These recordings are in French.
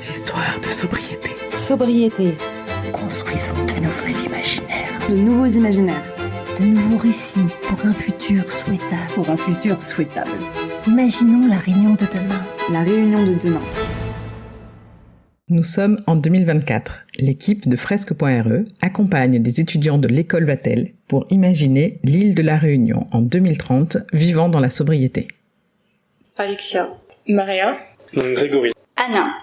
Histoires de sobriété. Sobriété. Construisons de nouveaux imaginaires. De nouveaux imaginaires. De nouveaux récits pour un futur souhaitable. Pour un futur souhaitable. Imaginons la réunion de demain. La réunion de demain. Nous sommes en 2024. L'équipe de Fresque.re accompagne des étudiants de l'école Vatel pour imaginer l'île de la Réunion en 2030 vivant dans la sobriété. Alexia, Maria, Grégory, Anna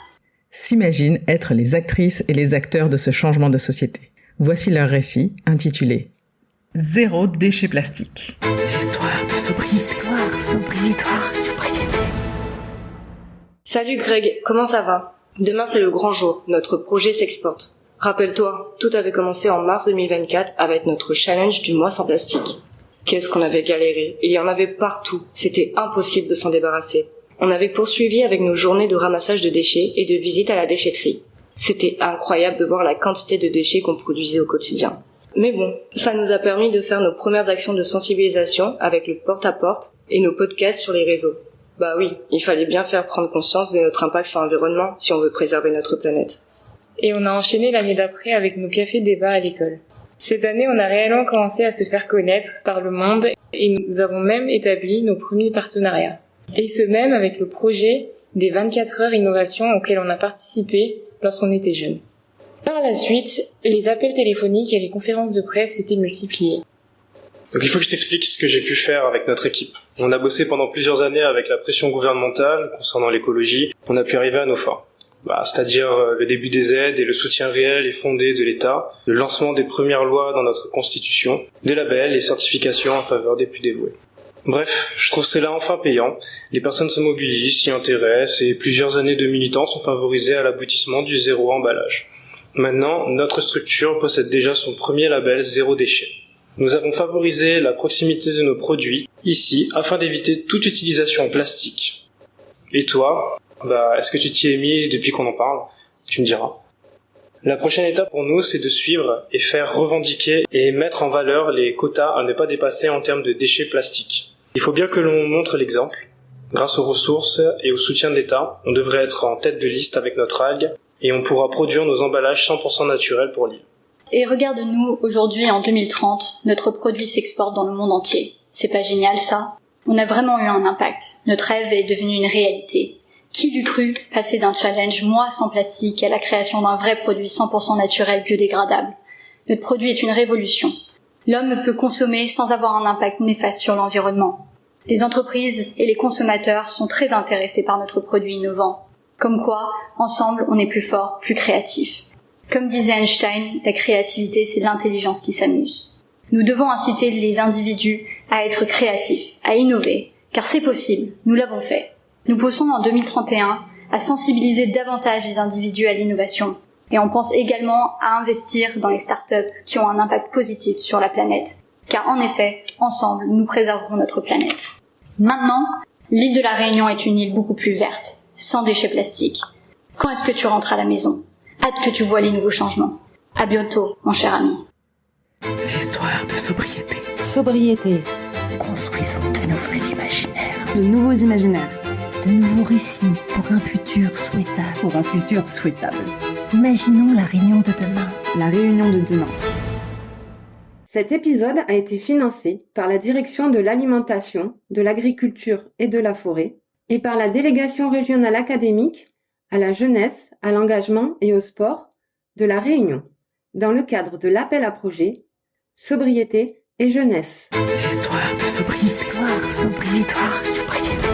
S'imaginent être les actrices et les acteurs de ce changement de société. Voici leur récit intitulé « Zéro déchet plastique ». Histoires de sobriété. Histoire sobriété. Salut Greg, comment ça va? Demain c'est le grand jour, notre projet s'exporte. Rappelle-toi, tout avait commencé en mars 2024 avec notre challenge du mois sans plastique. Qu'est-ce qu'on avait galéré, il y en avait partout, c'était impossible de s'en débarrasser. On avait poursuivi avec nos journées de ramassage de déchets et de visite à la déchetterie. C'était incroyable de voir la quantité de déchets qu'on produisait au quotidien. Mais bon, ça nous a permis de faire nos premières actions de sensibilisation avec le porte-à-porte et nos podcasts sur les réseaux. Bah oui, il fallait bien faire prendre conscience de notre impact sur l'environnement si on veut préserver notre planète. Et on a enchaîné l'année d'après avec nos cafés-débats à l'école. Cette année, on a réellement commencé à se faire connaître par le monde et nous avons même établi nos premiers partenariats. Et ce même avec le projet des 24 heures innovation auquel on a participé lorsqu'on était jeunes. Par la suite, les appels téléphoniques et les conférences de presse s'étaient multipliés. Donc il faut que je t'explique ce que j'ai pu faire avec notre équipe. On a bossé pendant plusieurs années avec la pression gouvernementale concernant l'écologie. On a pu arriver à nos fins. C'est-à-dire le début des aides et le soutien réel et fondé de l'État, le lancement des premières lois dans notre constitution, des labels et certifications en faveur des plus dévoués. Bref, je trouve cela enfin payant. Les personnes se mobilisent, s'y intéressent et plusieurs années de militants sont favorisées à l'aboutissement du zéro emballage. Maintenant, notre structure possède déjà son premier label zéro déchet. Nous avons favorisé la proximité de nos produits ici afin d'éviter toute utilisation en plastique. Et toi, est-ce que tu t'y es mis depuis qu'on en parle? Tu me diras. La prochaine étape pour nous, c'est de suivre et faire revendiquer et mettre en valeur les quotas à ne pas dépasser en termes de déchets plastiques. Il faut bien que l'on montre l'exemple. Grâce aux ressources et au soutien de l'État, on devrait être en tête de liste avec notre algue et on pourra produire nos emballages 100% naturels pour l'île. Et regarde-nous, aujourd'hui en 2030, notre produit s'exporte dans le monde entier. C'est pas génial ça? On a vraiment eu un impact. Notre rêve est devenu une réalité. Qui l'eût cru passer d'un challenge mois sans plastique à la création d'un vrai produit 100% naturel biodégradable? Notre produit est une révolution. L'homme peut consommer sans avoir un impact néfaste sur l'environnement. Les entreprises et les consommateurs sont très intéressés par notre produit innovant. Comme quoi, ensemble, on est plus fort, plus créatif. Comme disait Einstein, la créativité, c'est l'intelligence qui s'amuse. Nous devons inciter les individus à être créatifs, à innover, car c'est possible, nous l'avons fait. Nous poussons en 2031 à sensibiliser davantage les individus à l'innovation, et on pense également à investir dans les startups qui ont un impact positif sur la planète, car en effet, ensemble, nous préserverons notre planète. Maintenant, l'île de la Réunion est une île beaucoup plus verte, sans déchets plastiques. Quand est-ce que tu rentres à la maison? Hâte que tu vois les nouveaux changements. À bientôt, mon cher ami. Histoires de sobriété. Sobriété. Construisons de nouveaux imaginaires. De nouveaux imaginaires. De nouveaux récits pour un futur souhaitable. Pour un futur souhaitable. Imaginons la réunion de demain. La réunion de demain. Cet épisode a été financé par la Direction de l'Alimentation, de l'Agriculture et de la Forêt et par la Délégation régionale académique à la jeunesse, à l'engagement et au sport de la Réunion, dans le cadre de l'appel à projet Sobriété et jeunesse. Histoires de sobriété. Histoire sobriété.